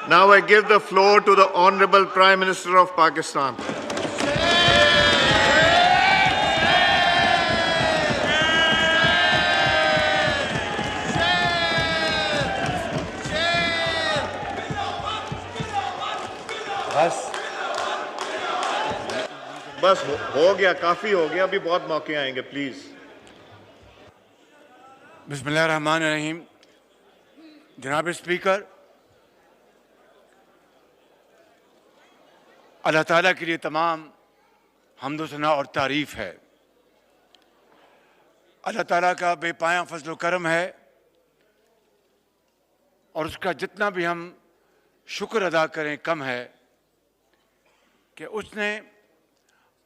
Now I give the floor to the Honorable Prime Minister of Pakistan. बस हो गया, काफी हो गया, अभी बहुत मौके आएंगे, प्लीज। बिस्मिल्लाहिर्रहमानिर्रहीम। जनाब स्पीकर, अल्लाह ताला के लिए तमाम हम्द व सना और तारीफ़ है। अल्लाह ताला का बेपाया फजल व करम है और उसका जितना भी हम शुक्र अदा करें कम है कि उसने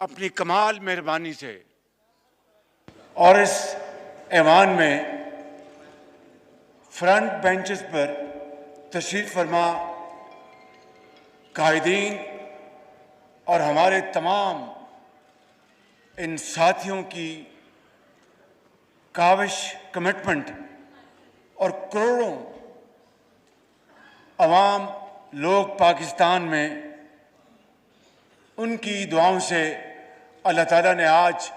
अपनी कमाल मेहरबानी से और इस ऐवान में फ्रंट बेंचेस पर तशरीफ़ फरमा कायदीन और हमारे तमाम इन साथियों की काविश, कमिटमेंट और करोड़ों अवाम लोग पाकिस्तान में उनकी दुआओं से अल्लाह ताला ने आज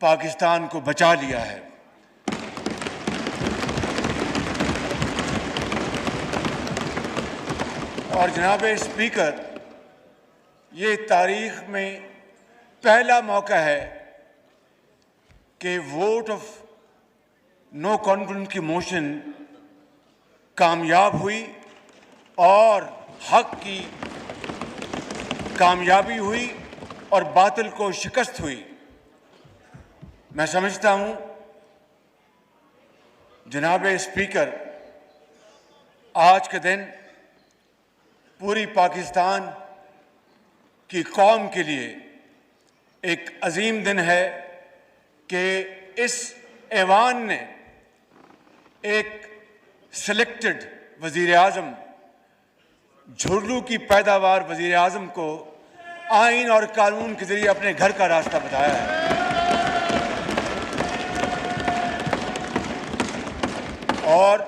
पाकिस्तान को बचा लिया है। और जनाब स्पीकर, ये तारीख में पहला मौका है कि वोट ऑफ नो कॉन्फिडेंस की मोशन कामयाब हुई और हक की कामयाबी हुई और बातिल को शिकस्त हुई। मैं समझता हूं जनाब स्पीकर, आज के दिन पूरी पाकिस्तान की कौम के लिए एक अजीम दिन है कि इस ऐवान ने एक सिलेक्टेड वज़ीर आज़म, झुर्रू की पैदावार वज़ीर आज़म को आइन और कानून के ज़रिए अपने घर का रास्ता बताया है। और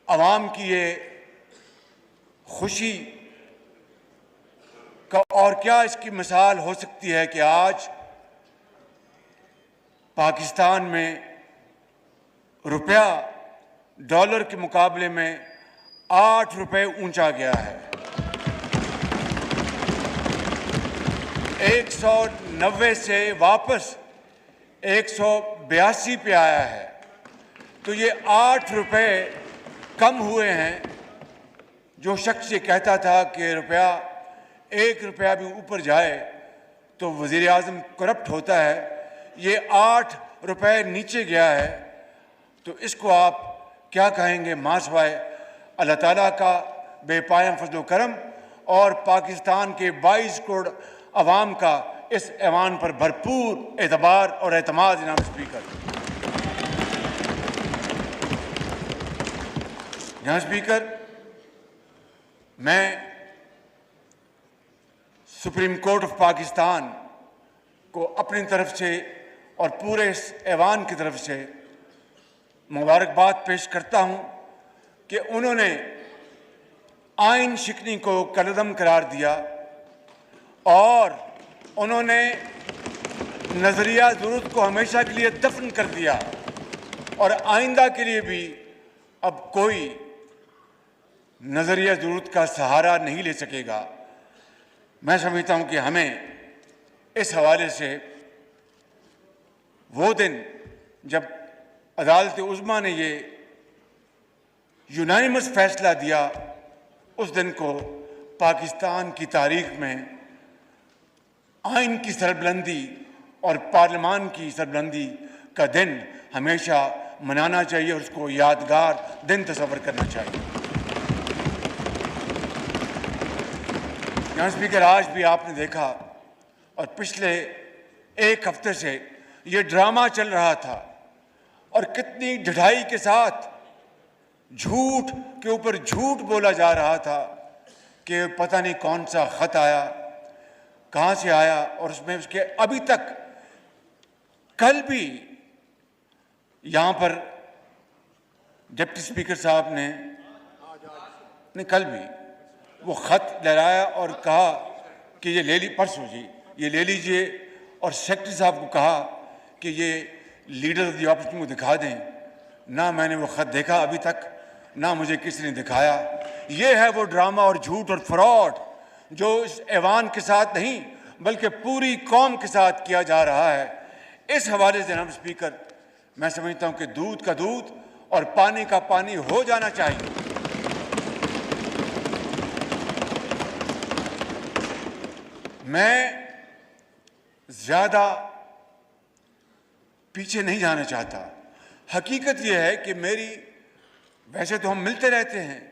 अवाम की ये खुशी का और क्या इसकी मिसाल हो सकती है कि आज पाकिस्तान में रुपया डॉलर के मुकाबले में 8 रुपए ऊंचा गया है। 190 से वापस 182 पे आया है। तो ये 8 रुपए कम हुए हैं। जो शख्स ये कहता था कि रुपया 1 रुपया भी ऊपर जाए तो वज़ीर आज़म करप्ट होता है, ये 8 रुपए नीचे गया है। तो इसको आप क्या कहेंगे? मासवाए अल्लाह ताला का बेपाया फजल करम और पाकिस्तान के 22 करोड़ अवाम का इस ऐवान पर भरपूर एतबार और एतमाद। जनाब स्पीकर, जनाब स्पीकर, मैं सुप्रीम कोर्ट ऑफ पाकिस्तान को अपनी तरफ से और पूरे इस ऐवान की तरफ से मुबारकबाद पेश करता हूं कि उन्होंने आइन शिकनी को कलअदम करार दिया और उन्होंने नज़रिया ज़रूरत को हमेशा के लिए दफन कर दिया और आइंदा के लिए भी अब कोई नज़रिया ज़रूरत का सहारा नहीं ले सकेगा। मैं समझता हूं कि हमें इस हवाले से वो दिन जब अदालत उज़्मा ने ये यूनानिमस फैसला दिया, उस दिन को पाकिस्तान की तारीख में आइन की सरबुलंदी और पार्लियामान की सरबुलंदी का दिन हमेशा मनाना चाहिए और उसको यादगार दिन तस्वर करना चाहिए। जनाब स्पीकर, आज भी आपने देखा और पिछले एक हफ्ते से ये ड्रामा चल रहा था और कितनी ढिठाई के साथ झूठ के ऊपर झूठ बोला जा रहा था कि पता नहीं कौन सा खत आया, कहाँ से आया, और उसमें उसके अभी तक कल भी यहाँ पर डिप्टी स्पीकर साहब ने ने कल भी वो ख़त लहराया और कहा कि ये ले ली, परसों जी ये ले लीजिए, और सेक्रेटरी साहब को कहा कि ये लीडर ऑफ द ऑपोजिशन को दिखा दें। ना मैंने वो ख़त देखा अभी तक, ना मुझे किसी ने दिखाया। ये है वो ड्रामा और झूठ और फ्रॉड जो इस ऐवान के साथ नहीं बल्कि पूरी कौम के साथ किया जा रहा है। इस हवाले से जनाब स्पीकर, मैं समझता हूँ कि दूध का दूध और पानी का पानी हो जाना चाहिए। मैं ज़्यादा पीछे नहीं जाना चाहता। हकीकत यह है कि मेरी, वैसे तो हम मिलते रहते हैं,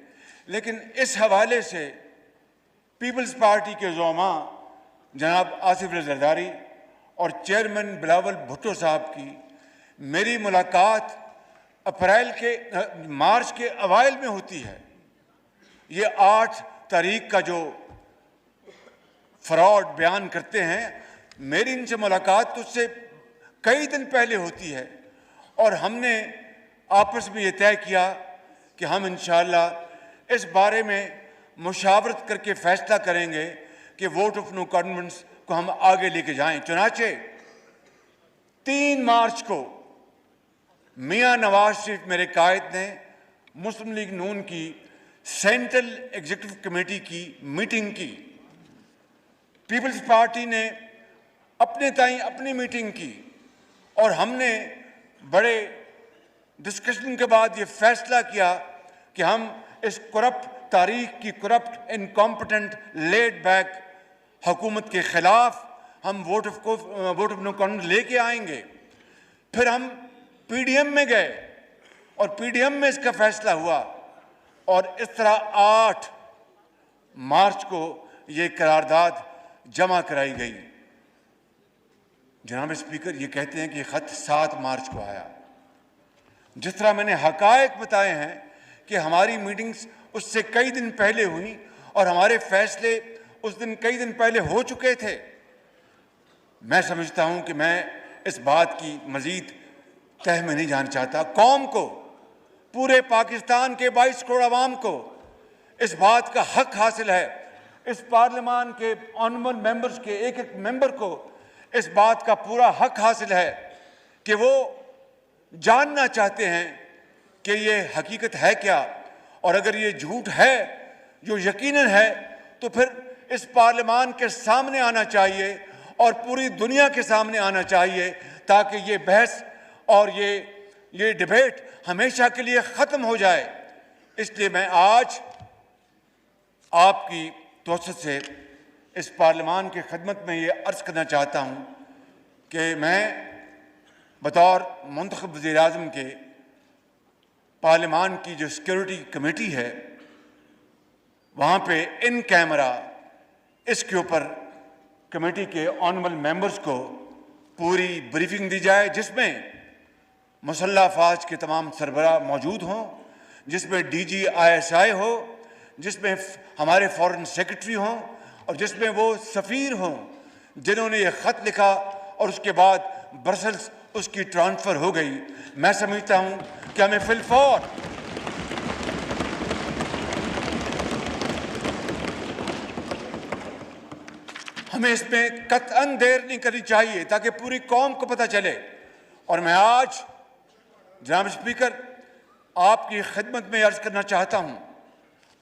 लेकिन इस हवाले से पीपल्स पार्टी के ज़ोमा जनाब आसिफ जरदारी और चेयरमैन बिलावल भुट्टो साहब की मेरी मुलाकात मार्च के अवाइल में होती है। ये 8 तारीख का जो फ्रॉड बयान करते हैं, मेरी इनसे मुलाकात तो उससे कई दिन पहले होती है, और हमने आपस में ये तय किया कि हम इंशाअल्लाह इस बारे में मुशावरत करके फ़ैसला करेंगे कि वोट ऑफ नो कॉन्फिडेंस को हम आगे लेके जाएं। चुनाचे 3 मार्च को मियां नवाज शरीफ मेरे कायद ने मुस्लिम लीग नून की सेंट्रल एग्जीक्यूटिव कमेटी की मीटिंग की। पीपल्स पार्टी ने अपने ताईं अपनी मीटिंग की, और हमने बड़े डिस्कशन के बाद ये फैसला किया कि हम इस करप्ट तारीख की, करप्ट इनकॉम्पिटेंट लेड बैक हुकूमत के ख़िलाफ़ हम वोट ऑफ नो कॉन्फिडेंस लेके आएंगे। फिर हम पीडीएम में गए और पीडीएम में इसका फैसला हुआ, और इस तरह 8 मार्च को ये करारदाद जमा कराई गई। जनाब स्पीकर, ये कहते हैं कि ये ख़त 7 मार्च को आया। जिस तरह मैंने हक़ाइक़ बताए हैं कि हमारी मीटिंग्स उससे कई दिन पहले हुई और हमारे फैसले उस दिन कई दिन पहले हो चुके थे, मैं समझता हूं कि मैं इस बात की मज़ीद तह में नहीं जाना चाहता। कौम को, पूरे पाकिस्तान के 22 करोड़ आवाम को इस बात का हक हासिल है। इस पार्लियामान के ऑनरेबल मेंबर्स के एक एक मेंबर को इस बात का पूरा हक हासिल है कि वो जानना चाहते हैं कि ये हकीकत है क्या, और अगर ये झूठ है जो यकीनन है, तो फिर इस पार्लियामान के सामने आना चाहिए और पूरी दुनिया के सामने आना चाहिए, ताकि ये बहस और ये डिबेट हमेशा के लिए ख़त्म हो जाए। इसलिए मैं आज आपकी तोसत से इस पार्लियामान की खिदमत में ये अर्ज़ करना चाहता हूँ कि मैं बतौर मुंतखब वज़ीर-ए-आज़म के पार्लियामान की जो सिक्योरिटी कमेटी है, वहाँ पे इन कैमरा इसके ऊपर कमेटी के ऑनरेबल मेंबर्स को पूरी ब्रीफिंग दी जाए, जिसमें मुसल्लह अफ़वाज के तमाम सरबराह मौजूद हों, जिसमें DG ISI हो, जिसमें हमारे फॉरेन सेक्रेटरी हों, और जिसमें वो सफ़ीर हों जिन्होंने ये ख़त लिखा और उसके बाद ब्रसल्स उसकी ट्रांसफ़र हो गई। मैं समझता हूँ कि हमें फिलफौर हमें इसमें कतअन देर नहीं करनी चाहिए, ताकि पूरी कौम को पता चले। और मैं आज जनाब स्पीकर आपकी खिदमत में अर्ज़ करना चाहता हूँ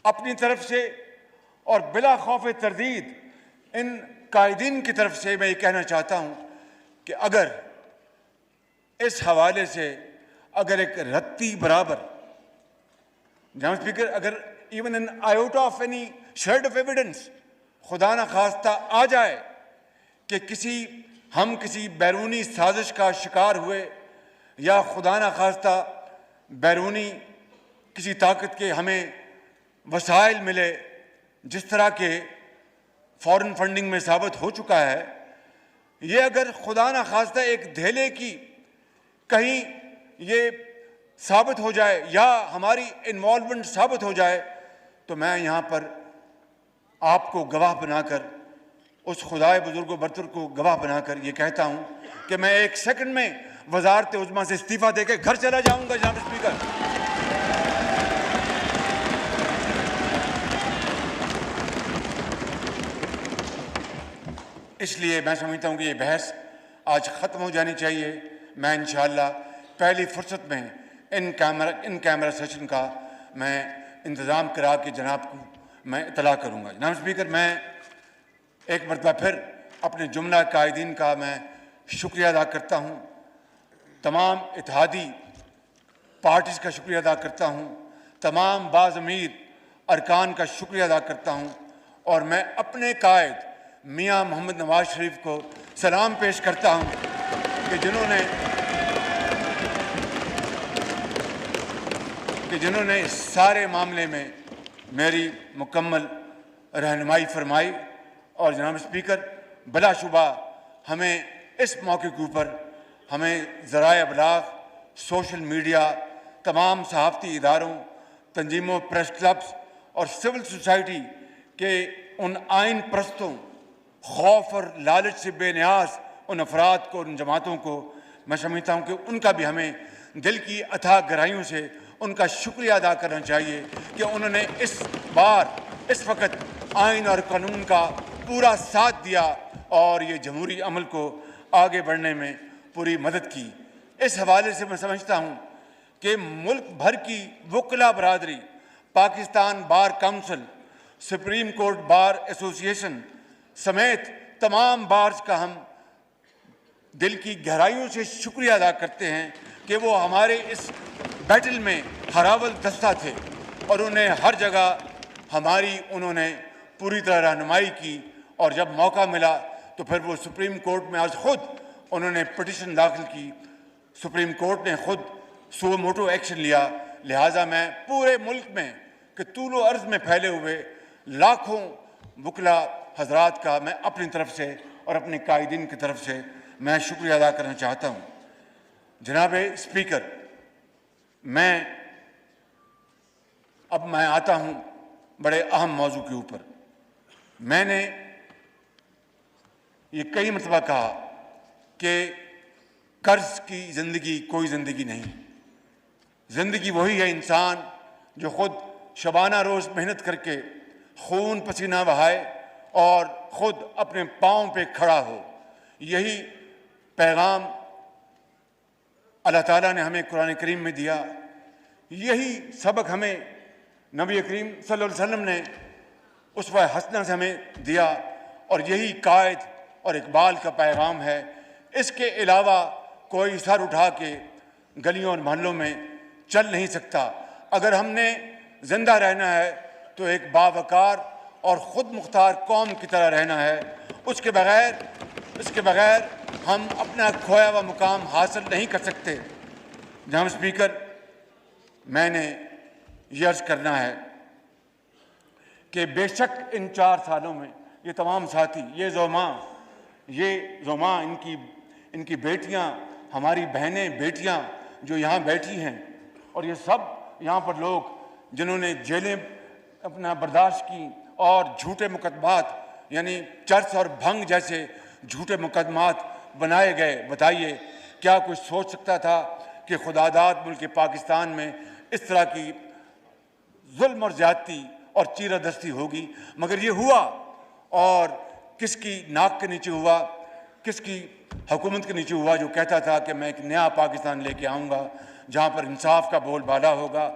अपनी तरफ से, और बिला खौफ तरदीद इन कायदीन की तरफ से मैं ये कहना चाहता हूँ कि अगर इस हवाले से अगर एक रत्ती बराबर, जनाब स्पीकर, अगर even an iota of any shade of evidence खुदा न खास्ता आ जाए कि हम किसी बैरूनी साजिश का शिकार हुए, या खुदा न खास्ता बैरूनी किसी ताकत के हमें वसाइल मिले, जिस तरह के फॉरेन फंडिंग में साबित हो चुका है, ये अगर खुदा न खास्ता एक धेले की कहीं ये साबित हो जाए या हमारी इन्वॉल्वमेंट साबित हो जाए, तो मैं यहाँ पर आपको गवाह बनाकर, उस खुदाए बुजुर्ग बरतर को गवाह बनाकर ये कहता हूँ कि मैं 1 सेकंड में वजारत उज़्मा से इस्तीफ़ा देकर घर चला जाऊँगा। जनाब स्पीकर, इसलिए मैं समझता हूँ कि ये बहस आज ख़त्म हो जानी चाहिए। मैं इंशाअल्लाह पहली फुर्सत में इन कैमरा सेशन का मैं इंतज़ाम करा के जनाब को मैं इतला करूँगा। जनाब स्पीकर, मैं एक मरतबा फिर अपने जुमला कायदीन का मैं शुक्रिया अदा करता हूँ, तमाम इत्तेहादी पार्टीज़ का शुक्रिया अदा करता हूँ, तमाम बाज़मीर अरकान का शुक्रिया अदा करता हूँ और मैं अपने कायद मियाँ मोहम्मद नवाज शरीफ को सलाम पेश करता हूँ कि जिन्होंने इस सारे मामले में मेरी मुकम्मल रहनुमाई फरमाई। और जनाब स्पीकर, बिलाशुबा हमें इस मौके के ऊपर हमें ज़राए अबलाग, सोशल मीडिया, तमाम सहाफ़ती इदारों, तंजीमों, प्रेस क्लब्स और सिविल सोसाइटी के उन आइन परस्तों, खौफ और लालच से बेनियाज उन अफराद को, उन जमातों को मैं समझता हूँ कि उनका भी हमें दिल की अथाह गहराइयों से उनका शुक्रिया अदा करना चाहिए कि उन्होंने इस बार इस वक्त आइन और कानून का पूरा साथ दिया और ये जमहूरी अमल को आगे बढ़ने में पूरी मदद की। इस हवाले से मैं समझता हूँ कि मुल्क भर की वकला बरादरी, Pakistan bar council, supreme court bar association समेत तमाम बार्स का हम दिल की गहराइयों से शुक्रिया अदा करते हैं कि वो हमारे इस बैटल में हरावल दस्ता थे और उन्हें हर जगह हमारी उन्होंने पूरी तरह रहनुमाई की। और जब मौका मिला तो फिर वो सुप्रीम कोर्ट में आज ख़ुद उन्होंने पिटिशन दाखिल की, सुप्रीम कोर्ट ने ख़ुद सो मोटो एक्शन लिया। लिहाजा मैं पूरे मुल्क में कि तूलो अर्ज़ में फैले हुए लाखों वकला हजरात का मैं अपनी तरफ से और अपने कायदीन की तरफ से मैं शुक्रिया अदा करना चाहता हूँ। जनाब स्पीकर, मैं आता हूँ बड़े अहम मौजू के ऊपर। मैंने ये कई मरतबा कहा कि कर्ज की ज़िंदगी कोई ज़िंदगी नहीं। ज़िंदगी वही है इंसान जो ख़ुद शबाना रोज़ मेहनत करके खून पसीना बहाए और ख़ुद अपने पाँव पे खड़ा हो। यही पैगाम अल्लाह ताला ने हमें कुरान करीम में दिया, यही सबक हमें नबी करीम सल्लल्लाहु अलैहि वसल्लम ने उसवा हसना से हमें दिया और यही कायद और इकबाल का पैगाम है। इसके अलावा कोई सर उठा के गलियों और मोहल्लों में चल नहीं सकता। अगर हमने ज़िंदा रहना है तो एक बावकार और ख़ुद मुख्तार कौम की तरह रहना है। इसके बग़ैर हम अपना खोया हुआ मुकाम हासिल नहीं कर सकते। जनाब स्पीकर, मैंने ये अर्ज़ करना है कि बेशक इन 4 सालों में ये तमाम साथी, ये जोमा इनकी बेटियां, हमारी बहनें बेटियां जो यहाँ बैठी हैं और ये सब यहाँ पर लोग जिन्होंने जेलें अपना बर्दाश्त की और झूठे मुकदमात यानी चर्च और भंग जैसे झूठे मुकदमात बनाए गए। बताइए, क्या कोई सोच सकता था कि खुदादाद मुल्क पाकिस्तान में इस तरह की जुल्म और ज़्यादती और चीरादस्ती होगी? मगर ये हुआ और किसकी नाक के नीचे हुआ, किसकी हुकूमत के नीचे हुआ जो कहता था कि मैं एक नया पाकिस्तान लेके आऊँगा जहाँ पर इंसाफ का बोलबाला होगा।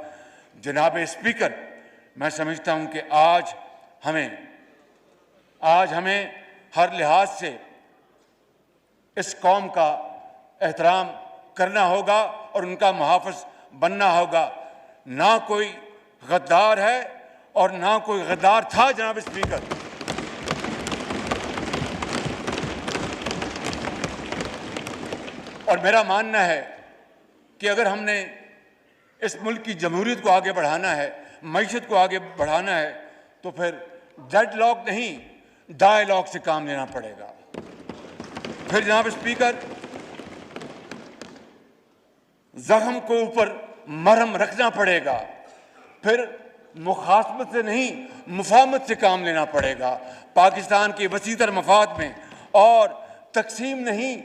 जनाब स्पीकर, मैं समझता हूँ कि आज हमें हर लिहाज से इस कौम का एहतराम करना होगा और उनका मुहाफ़िज़ बनना होगा। ना कोई गद्दार है और ना कोई गद्दार था। जनाब स्पीकर, और मेरा मानना है कि अगर हमने इस मुल्क की जमहूरियत को आगे बढ़ाना है, मईशत को आगे बढ़ाना है, तो फिर डेडलॉक नहीं डायलॉग से काम लेना पड़ेगा। फिर जनाब स्पीकर, जख्म को ऊपर मरहम रखना पड़ेगा। फिर मुखासमत से नहीं मुफाहमत से काम लेना पड़ेगा पाकिस्तान के वसीतर मफाद में, और तकसीम नहीं,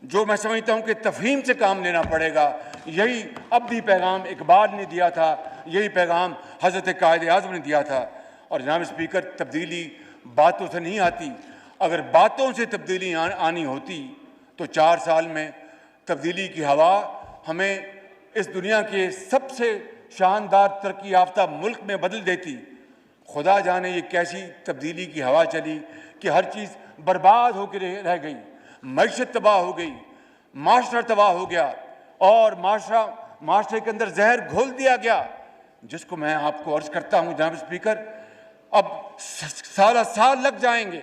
जो मैं समझता हूँ कि तफहीम से काम लेना पड़ेगा। यही अब्दी पैगाम इकबाल ने दिया था, यही पैगाम हज़रत कायद आज़म ने दिया था। और जनाब स्पीकर, तब्दीली बातों से नहीं आती, अगर बातों से तब्दीली आनी होती तो 4 साल में तब्दीली की हवा हमें इस दुनिया के सबसे शानदार तरक्की याफ्ता मुल्क में बदल देती। खुदा जाने ये कैसी तब्दीली की हवा चली कि हर चीज़ बर्बाद होकर रह गई, मईशत तबाह हो गई, माशरा तबाह हो गया और माशरे के अंदर जहर घोल दिया गया, जिसको मैं आपको अर्ज करता हूँ जनाब स्पीकर, अब साल लग जाएंगे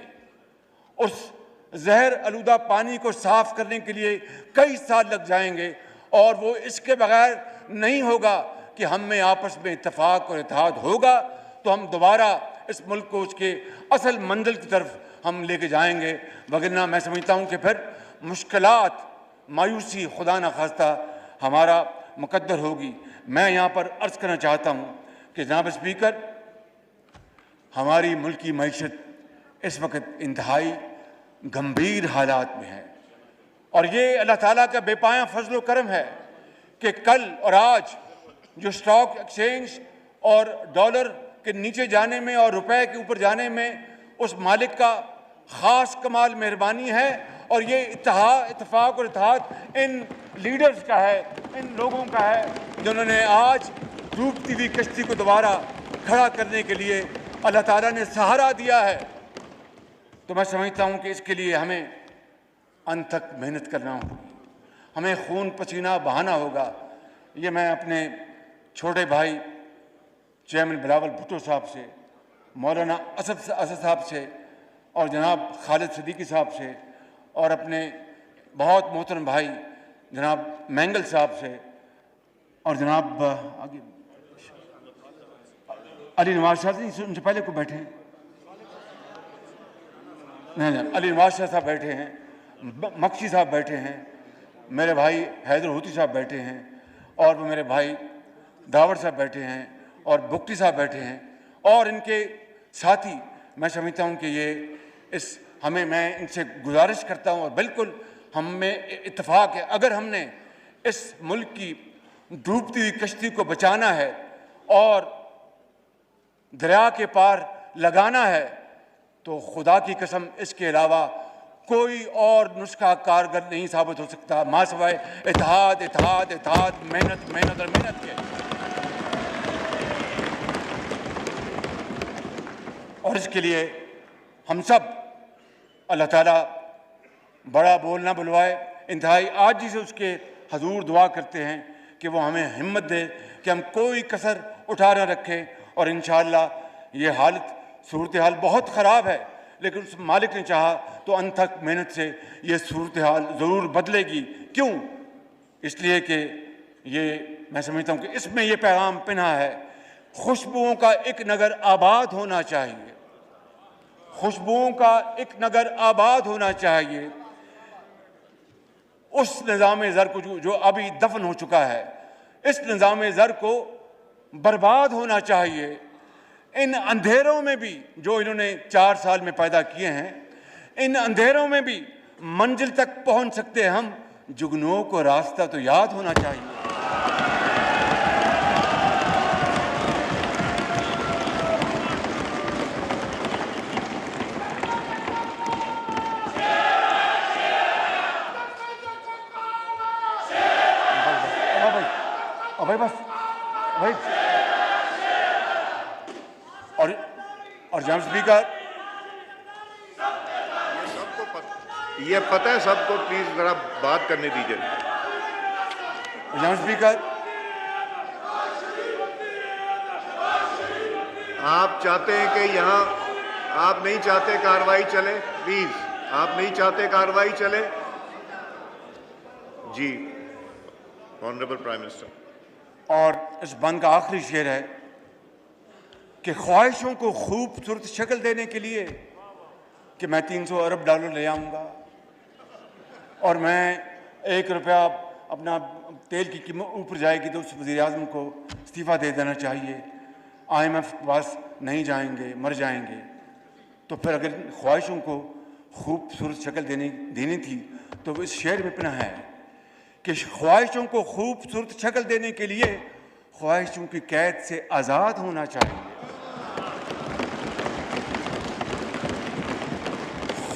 उस जहर आलूदा पानी को साफ करने के लिए, कई साल लग जाएंगे और वो इसके बगैर नहीं होगा कि हम में आपस में इत्तेफाक और इत्तेहाद होगा तो हम दोबारा इस मुल्क को उसके असल मंजिल की तरफ हम लेके जाएंगे। वगरना मैं समझता हूँ कि फिर मुश्किलात, मायूसी खुदा न खास्ता हमारा मुकद्दर होगी। मैं यहाँ पर अर्ज़ करना चाहता हूँ कि जनाब स्पीकर, हमारी मुल्की मईशत इस वक्त इंतहाई गंभीर हालात में है और ये अल्लाह ताला का बेपाया फजल करम है कि कल और आज जो स्टॉक एक्सचेंज और डॉलर के नीचे जाने में और रुपए के ऊपर जाने में उस मालिक का ख़ास कमाल मेहरबानी है और ये इत्तेफाक और इत्तेहाद इन लीडर्स का है, इन लोगों का है जिन्होंने आज डूबती हुई कश्ती को दोबारा खड़ा करने के लिए अल्लाह ताला ने सहारा दिया है। तो मैं समझता हूँ कि इसके लिए हमें अंत तक मेहनत करना होगी, हमें खून पसीना बहाना होगा। ये मैं अपने छोटे भाई चेयरमैन बिलावल भुट्टो साहब से, मौलाना असद साहब से और जनाब खालिद सिद्दीकी साहब से और अपने बहुत मोहतरम भाई जनाब मैंगल साहब से और जनाब आगे अली नवाज शाह जी, उनसे पहले को बैठे हैं, नहीं अली नवाज शाह साहब बैठे हैं, मक्सी साहब बैठे हैं, मेरे भाई हैदर हुती साहब बैठे हैं और वो मेरे भाई दावर साहब बैठे हैं और बुक्टी साहब बैठे हैं और इनके साथी। मैं समझता हूँ कि ये मैं इनसे गुजारिश करता हूँ और बिल्कुल हम में इत्तेफाक है, अगर हमने इस मुल्क की डूबती हुई कश्ती को बचाना है और दरिया के पार लगाना है तो खुदा की कसम इसके अलावा कोई और नुस्खा कारगर नहीं साबित हो सकता मा सिवाय इत्तेहाद, इत्तेहाद, इत्तेहाद, मेहनत, मेहनत और मेहनत के। और इसके लिए हम सब अल्लाह ताला बड़ा बोल ना बुलवाए, इंतहाई आजी से उसके हजूर दुआ करते हैं कि वो हमें हिम्मत दे कि हम कोई कसर उठा ना रखें और इंशाअल्लाह ये हालत सूरत हाल बहुत ख़राब है लेकिन उस मालिक ने चाहा तो अंत तक मेहनत से ये सूरत हाल ज़रूर बदलेगी। क्यों? इसलिए कि ये मैं समझता हूँ कि इसमें ये पैगाम पिना है, खुशबुओं का एक नगर आबाद होना चाहिए, खुशबुओं का एक नगर आबाद होना चाहिए। उस निज़ाम ज़र को जो अभी दफन हो चुका है, इस निज़ाम ज़र को बर्बाद होना चाहिए। इन अंधेरों में भी जो इन्होंने 4 साल में पैदा किए हैं, इन अंधेरों में भी मंजिल तक पहुंच सकते हैं हम। जुगनुओं को रास्ता तो याद होना चाहिए। भाई बस भाई और जनाब स्पीकर, ये पता है सबको, प्लीज जरा बात करने दीजिए। जनाब स्पीकर, आप चाहते हैं कि यहाँ आप नहीं चाहते कार्रवाई चले, प्लीज आप नहीं चाहते कार्रवाई चले जी। Honourable prime minister. और इस बंद का आखिरी शेर है कि ख्वाहिशों को खूबसूरत शक्ल देने के लिए कि मैं 300 अरब डॉलर ले आऊँगा और मैं 1 रुपया अपना तेल की कीमत ऊपर जाएगी तो उस वज़ीर आज़म को इस्तीफ़ा दे देना चाहिए, IMF के पास नहीं जाएंगे, मर जाएंगे। तो फिर अगर ख्वाहिशों को खूबसूरत शक्ल देनी थी तो इस शेर में पना है कि ख्वाहिशों को खूबसूरत शक्ल देने के लिए ख्वाहिशों की कैद से आज़ाद होना चाहिए।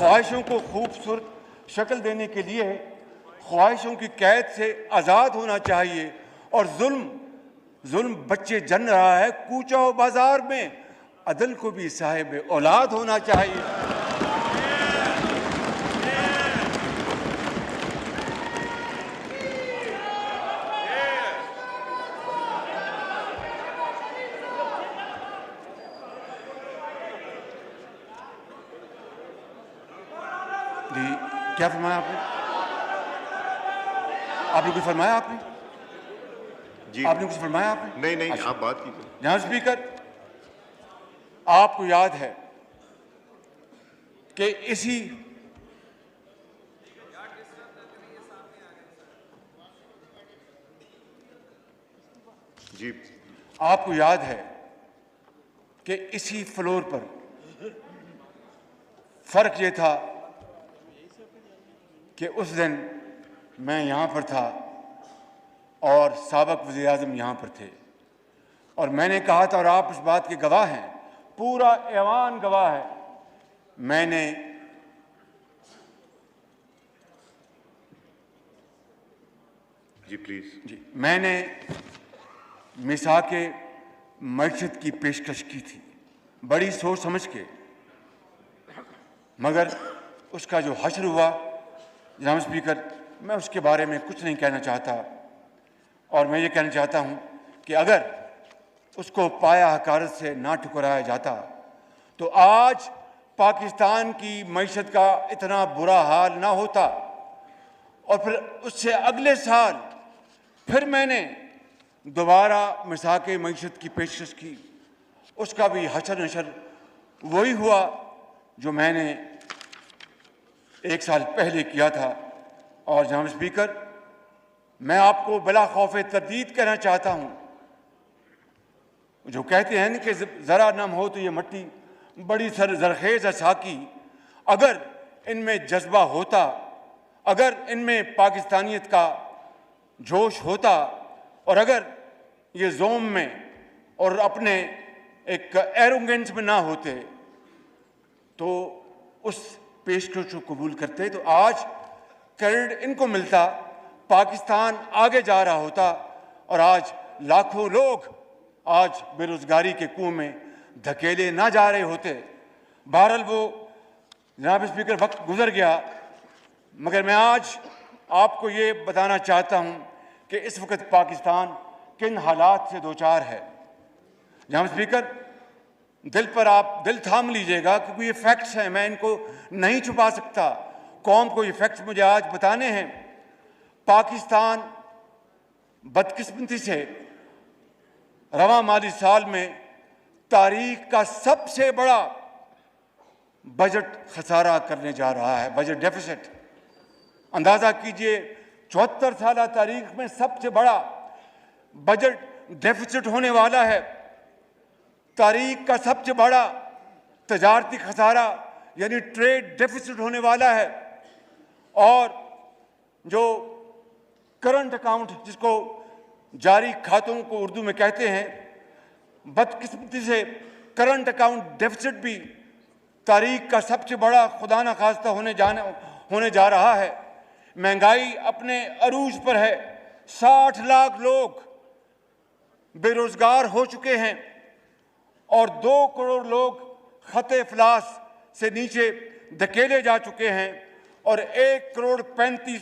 ख्वाहिशों को खूबसूरत शक्ल देने के लिए ख्वाहिशों की कैद से आज़ाद होना चाहिए। और जुल्म बच्चे जन रहा है कूचो बाजार में, अदल को भी साहिब औलाद होना चाहिए। जी, क्या फरमाया आपने? आपने कुछ फरमाया? आपने जी आपने कुछ फरमाया? आपने नहीं नहीं, अच्छा। आप बात कीजिए। जनाब स्पीकर, आपको याद है कि आपको याद है कि इसी फ्लोर पर फर्क ये था कि उस दिन मैं यहाँ पर था और साबिक वज़ीर-ए-आज़म यहाँ पर थे, और मैंने कहा था, और आप इस बात के गवाह हैं, पूरा ऐवान गवाह है, मैंने जी प्लीज। मैंने मिसाके मईशत की पेशकश की थी, बड़ी सोच समझ के, मगर उसका जो हश्र हुआ जनाब स्पीकर, मैं उसके बारे में कुछ नहीं कहना चाहता। और मैं ये कहना चाहता हूँ कि अगर उसको पाया हकारत से ना ठुकराया जाता तो आज पाकिस्तान की मईशत का इतना बुरा हाल ना होता। और फिर उससे अगले साल फिर मैंने दोबारा मिसाके मईशत की पेशकश की, उसका भी हशर नशर वही हुआ जो मैंने एक साल पहले किया था। और जनाब स्पीकर, मैं आपको बिला खौफ तरदीद कहना चाहता हूँ, जो कहते हैं कि ज़रा नम हो तो ये मट्टी बड़ी जरखेज़ है साकी, अगर इनमें जज्बा होता, अगर इनमें पाकिस्तानियत का जोश होता, और अगर ये जोम में और अपने एक एरोगेंस में ना होते तो उस पेशकश को कबूल करते तो आज क्रेडिट इनको मिलता, पाकिस्तान आगे जा रहा होता, और आज लाखों लोग आज बेरोजगारी के कुएं में धकेले ना जा रहे होते। बहरहाल वो जनाब स्पीकर वक्त गुजर गया, मगर मैं आज आपको ये बताना चाहता हूँ कि इस वक्त पाकिस्तान किन हालात से दो चार है। जनाब स्पीकर, दिल पर आप दिल थाम लीजिएगा, क्योंकि ये फैक्ट्स हैं, मैं इनको नहीं छुपा सकता। कौम को ये फैक्ट्स मुझे आज बताने हैं। पाकिस्तान बदकिस्मती से रवां माली साल में तारीख का सबसे बड़ा बजट खसारा करने जा रहा है, बजट डेफिसिट। अंदाज़ा कीजिए, 74 साल तारीख में सबसे बड़ा बजट डेफिसिट होने वाला है। तारीख का सबसे बड़ा तजारती खसारा यानी ट्रेड डेफिसिट होने वाला है। और जो करंट अकाउंट, जिसको जारी खातों को उर्दू में कहते हैं, बदकिस्मती से करंट अकाउंट डेफिसिट भी तारीख का सबसे बड़ा खुदा न खास्ता होने जा रहा है। महंगाई अपने अरूज पर है, 60 लाख लोग बेरोजगार हो चुके हैं और 2 करोड़ लोग खते इफलास से नीचे धकेले जा चुके हैं, और 1 करोड़ 35